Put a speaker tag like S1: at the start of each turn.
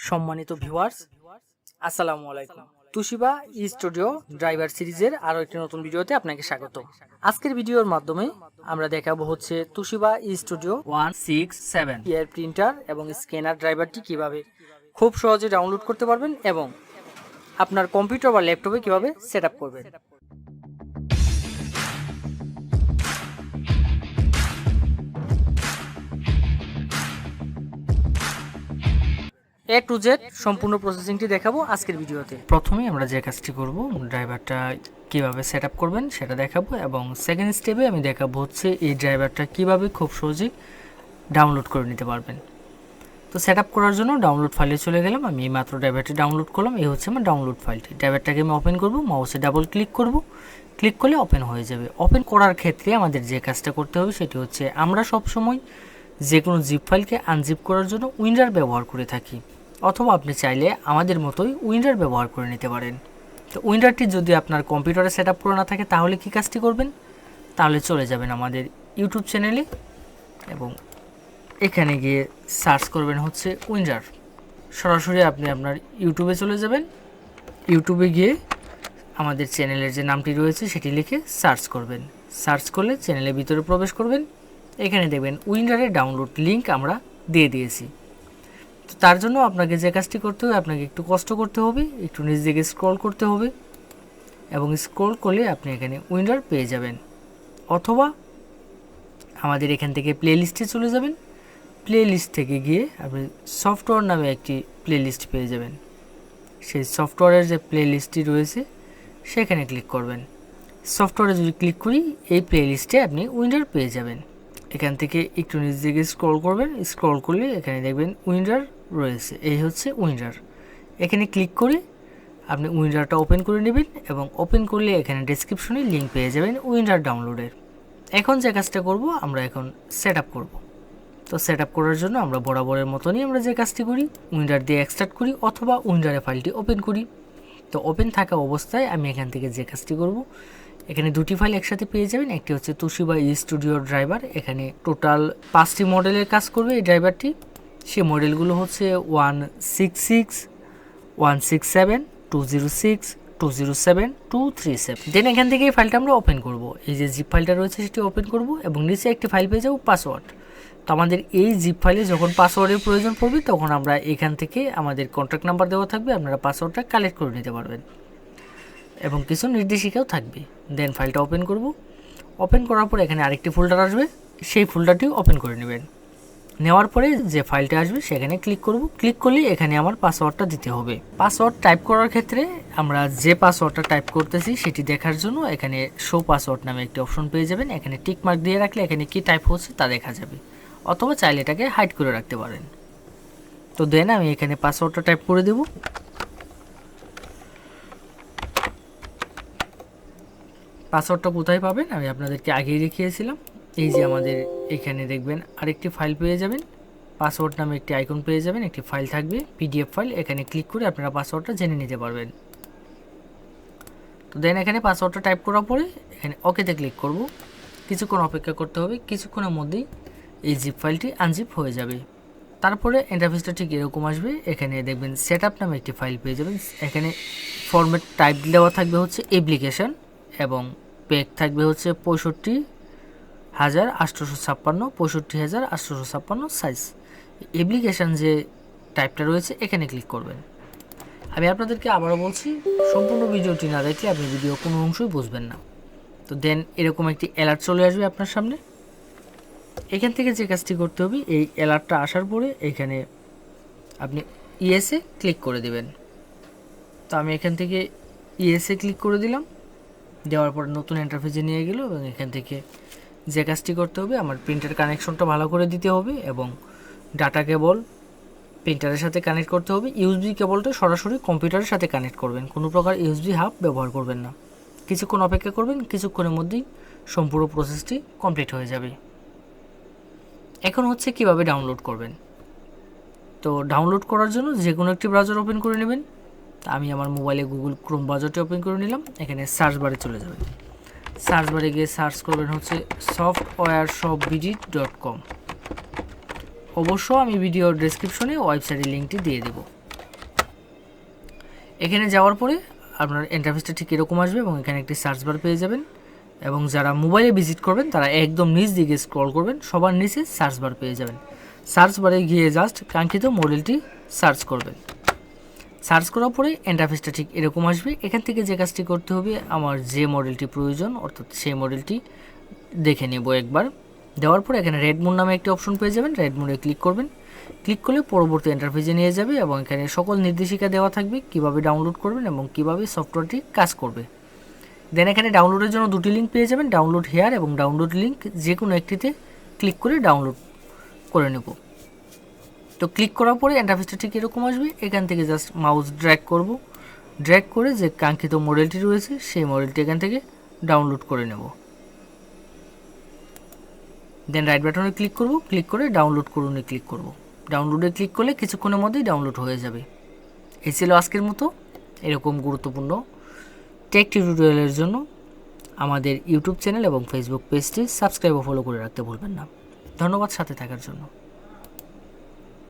S1: সম্মানিত ভিউয়ার্স, আসসালামু আলাইকুম। তুশিবা স্টুডিও ড্রাইভার সিরিজের আরও একটি নতুন ভিডিওতে আপনাকে স্বাগত। আজকের ভিডিওর মাধ্যমে আমরা দেখাবো হচ্ছে তুশিবা স্টুডিও 167 এর প্রিন্টার এবং স্ক্যানার ড্রাইভারটি কিভাবে খুব সহজে ডাউনলোড করতে পারবেন এবং আপনার কম্পিউটার বা ল্যাপটপে কিভাবে সেট আপ করবেন। A to Z সম্পূর্ণ প্রসেসিংটি দেখাবো আজকের ভিডিওতে। প্রথমেই আমরা যে কাজটি করব, ড্রাইভারটা কিভাবে সেট আপ করবেন সেটা দেখাবো এবং সেকেন্ড স্টেপে আমি দেখাবো হচ্ছে এই ড্রাইভারটা কিভাবে খুব সহজেই ডাউনলোড করে নিতে পারবেন। তো সেট আপ করার জন্য ডাউনলোড ফাইলে চলে গেলাম। আমি এই মাত্র ড্রাইভারটি ডাউনলোড করলাম। এই হচ্ছে আমার ডাউনলোড ফাইলটি। ড্রাইভারটাকে আমি ওপেন করব, মাউসে ডাবল ক্লিক করব, ক্লিক করলে ওপেন হয়ে যাবে। ওপেন করার ক্ষেত্রে আমাদের যে কাজটা করতে হবে সেটি হচ্ছে আমরা সবসময় যে কোনো জিপ ফাইলকে আনজিপ করার জন্য উইনরার ব্যবহার করে থাকি, অথবা আপনি চাইলে আমাদের মতোই উইনরার ব্যবহার করে নিতে পারেন। তো উইনরারটি যদি আপনার কম্পিউটারে সেট আপ করা না থাকে তাহলে কী কাজটি করবেন, তাহলে চলে যাবেন আমাদের ইউটিউব চ্যানেলে এবং এখানে গিয়ে সার্চ করবেন হচ্ছে উইনরার। সরাসরি আপনি আপনার ইউটিউবে চলে যাবেন। ইউটিউবে গিয়ে আমাদের চ্যানেলের যে নামটি রয়েছে সেটি লিখে সার্চ করবেন। সার্চ করলে চ্যানেলের ভিতরে প্রবেশ করবেন। এখানে দেখবেন উইনরারের ডাউনলোড লিঙ্ক আমরা দিয়ে দিয়েছি। তো তার জন্য আপনাকে যে কাজটি করতে হবে, আপনাকে একটু কষ্ট করতে হবে, একটু নিচ দিকে স্ক্রল করতে হবে এবং স্ক্রল করলে আপনি এখানে উইনরার পেয়ে যাবেন, অথবা আমাদের এখান থেকে প্লে লিস্টে চলে যাবেন। প্লে লিস্ট থেকে গিয়ে আপনি সফটওয়্যার নামে একটি প্লে লিস্ট পেয়ে যাবেন। সেই সফটওয়্যারের যে প্লে লিস্টটি রয়েছে সেখানে ক্লিক করবেন। সফটওয়্যারে যদি ক্লিক করি এই প্লে লিস্টে আপনি উইনরার পেয়ে যাবেন। এখান থেকে একটু নিচ দিকে স্ক্রল করবেন। স্ক্রল করলে এখানে দেখবেন উইনরার রয়েছে। এই হচ্ছে উইনরার। এখানে ক্লিক করে আপনি উইনরারটা ওপেন করে নেবেন এবং ওপেন করলে এখানে ডেসক্রিপশনে লিঙ্ক পেয়ে যাবেন উইনরার ডাউনলোডের। এখন যে কাজটা করব, আমরা এখন সেট আপ করবো। তো সেট আপ করার জন্য আমরা বরাবরের মতনই আমরা যে কাজটি করি, উইনরার দিয়ে এক্সট্রাক্ট করি অথবা উইনরারের ফাইলটি ওপেন করি। তো ওপেন থাকা অবস্থায় আমি এখান থেকে যে কাজটি করব, এখানে দুটি ফাইল একসাথে পেয়ে যাবেন। একটি হচ্ছে তুশিবা স্টুডিও ড্রাইভার। এখানে টোটাল 5টি মডেলের কাজ করবে এই ড্রাইভারটি। সেই মডেলগুলো হচ্ছে 166, 167, 206, 207, 237। দেন এখান থেকে এই ফাইলটা আমরা ওপেন করব। এই যে জিপ ফাইলটা রয়েছে সেটি ওপেন করব এবং নিচে একটি ফাইল পেয়ে যাবো পাসওয়ার্ড। তো আমাদের এই জিপ ফাইলে যখন পাসওয়ার্ডের প্রয়োজন পড়বে তখন আমরা এখান থেকে আমাদের কন্ট্যাক্ট নাম্বার দেওয়া থাকবে, আপনারা পাসওয়ার্ডটা কালেক্ট করে নিতে পারবেন এবং কিছু নির্দেশিকাও থাকবে। দেন ফাইলটা ওপেন করব। ওপেন করার পর এখানে আরেকটি ফোল্ডার আসবে, সেই ফোল্ডারটিও ওপেন করে নেবেন। নেওয়ার পরে যে ফাইলটা আসবে সেখানে ক্লিক করব। ক্লিক করলে এখানে আমার পাসওয়ার্ডটা দিতে হবে। পাসওয়ার্ড টাইপ করার ক্ষেত্রে আমরা যে পাসওয়ার্ডটা টাইপ করতেছি সেটি দেখার জন্য এখানে শো পাসওয়ার্ড নামে একটি অপশন পেয়ে যাবেন। এখানে টিক মার্ক দিয়ে রাখলে এখানে কি টাইপ হচ্ছে তা দেখা যাবে, অথবা চাইলে এটাকে হাইড করে রাখতে পারেন। তো দেন আমি এখানে পাসওয়ার্ডটা টাইপ করে দেব। পাসওয়ার্ডটা কোথায় পাবেন আমি আপনাদেরকে আগেই দেখিয়েছিলাম। এই যে আমাদের এখানে দেখবেন আরেকটি ফাইল পেয়ে যাবেন, পাসওয়ার্ড নামে একটি আইকন পেয়ে যাবেন, একটি ফাইল থাকবে পিডিএফ ফাইল। এখানে ক্লিক করে আপনারা পাসওয়ার্ডটা জেনে নিতে পারবেন। তো দেন এখানে পাসওয়ার্ডটা টাইপ করার পরে এখানে ওকেতে ক্লিক করব। কিছুক্ষণ অপেক্ষা করতে হবে। কিছুক্ষণের মধ্যেই এই জিপ ফাইলটি আনজিপ হয়ে যাবে। তারপরে ইন্টারফেসটা ঠিক এরকম আসবে। এখানে দেখবেন সেটআপ নামে একটি ফাইল পেয়ে যাবেন। এখানে ফরম্যাট টাইপ দেওয়া থাকবে হচ্ছে অ্যাপ্লিকেশন এবং পেজ থাকবে হচ্ছে 65,856, 65,856 সাইজ। অ্যাপ্লিকেশন যে টাইপটা রয়েছে এখানে ক্লিক করবেন। আমি আপনাদেরকে আবারও বলছি, সম্পূর্ণ ভিডিওটি না দেখলে আপনি ভিডিও কোনো অংশই বুঝবেন না। তো দেন এরকম একটি অ্যালার্ট চলে আসবে আপনার সামনে। এখান থেকে যে কাজটি করতে হবে, এই অ্যালার্টটা আসার পরে এখানে আপনি ইএসএ ক্লিক করে দেবেন। তো আমি এখান থেকে ইএসএ ক্লিক করে দিলাম। দেওয়ার পর নতুন ইন্টারফেসে নিয়ে গেল এবং এখান থেকে যে কাজটি করতে হবে, আমার প্রিন্টার কানেকশনটা ভালো করে দিতে হবে এবং ডাটা কেবল প্রিন্টারের সাথে কানেক্ট করতে হবে। ইউএসবি কেবলটা সরাসরি কম্পিউটারের সাথে কানেক্ট করবেন, কোনো প্রকার ইউএসবি হাব ব্যবহার করবেন না। কিছুক্ষণ অপেক্ষা করবেন, কিছুক্ষণের মধ্যেই সম্পূর্ণ প্রসেসটি কমপ্লিট হয়ে যাবে। এখন হচ্ছে কিভাবে ডাউনলোড করবেন। তো ডাউনলোড করার জন্য যে কোনো একটি ব্রাউজার ওপেন করে নেবেন। আমি আমার মোবাইলে গুগল ক্রোম ব্রাউজারটি ওপেন করে নিলাম। এখানে সার্চ বারে চলে যাবেন। সার্চ বারে গিয়ে সার্চ করবেন হচ্ছে softwareshopbd.com। অবশ্য আমি ভিডিওর ডেসক্রিপশনে ওয়েবসাইটের লিঙ্কটি দিয়ে দেব। এখানে যাওয়ার পরে আপনার ইন্টারফেসটা ঠিক এরকম আসবে এবং এখানে একটি সার্চ বার পেয়ে যাবেন এবং যারা মোবাইলে ভিজিট করবেন তারা একদম নিচ দিকে স্ক্রল করবেন, সবার নিচে সার্চ বার পেয়ে যাবেন। সার্চ বারে গিয়ে জাস্ট কাঙ্ক্ষিত মডেলটি সার্চ করবেন। সার্চ করার পরে ইন্টারফেসটা ঠিক এরকম আসবে। এখান থেকে যে কাজটি করতে হবে, আমার যে মডেলটি প্রয়োজন অর্থাৎ সেই মডেলটি দেখে নেব একবার। দেওয়ার পরে এখানে রেড মোড নামে একটি অপশন পেয়ে যাবেন, রেড মোডে ক্লিক করবেন। ক্লিক করলে পরবর্তী ইন্টারফেসে নিয়ে যাবে এবং এখানে সকল নির্দেশিকা দেওয়া থাকবে কিভাবে ডাউনলোড করবেন এবং কিভাবে সফটওয়্যারটি কাজ করবে। দেন এখানে ডাউনলোডের জন্য দুটি লিঙ্ক পেয়ে যাবেন, ডাউনলোড হেয়ার এবং ডাউনলোড লিঙ্ক, যে কোনো একটিতে ক্লিক করে ডাউনলোড করে নেব। তো ক্লিক করার পরে ইন্টারফেসটা ঠিক এরকম আসবে। এখান থেকে জাস্ট মাউস ড্র্যাগ করব, ড্র্যাগ করে যে কাঙ্ক্ষিত মডেলটি রয়েছে সেই মডেলটি এখান থেকে ডাউনলোড করে নেব। দেন রাইট বাটনে ক্লিক করব, ক্লিক করে ডাউনলোড করুনে ক্লিক করব। ডাউনলোডে ক্লিক করলে কিছুক্ষণের মধ্যেই ডাউনলোড হয়ে যাবে। এই ছিল আজকের মতো এরকম গুরুত্বপূর্ণ টেক টিউটোরিয়ালের জন্য আমাদের ইউটিউব চ্যানেল এবং ফেসবুক পেজটি সাবস্ক্রাইব ও ফলো করে রাখতে ভুলবেন না। ধন্যবাদ সাথে থাকার জন্য।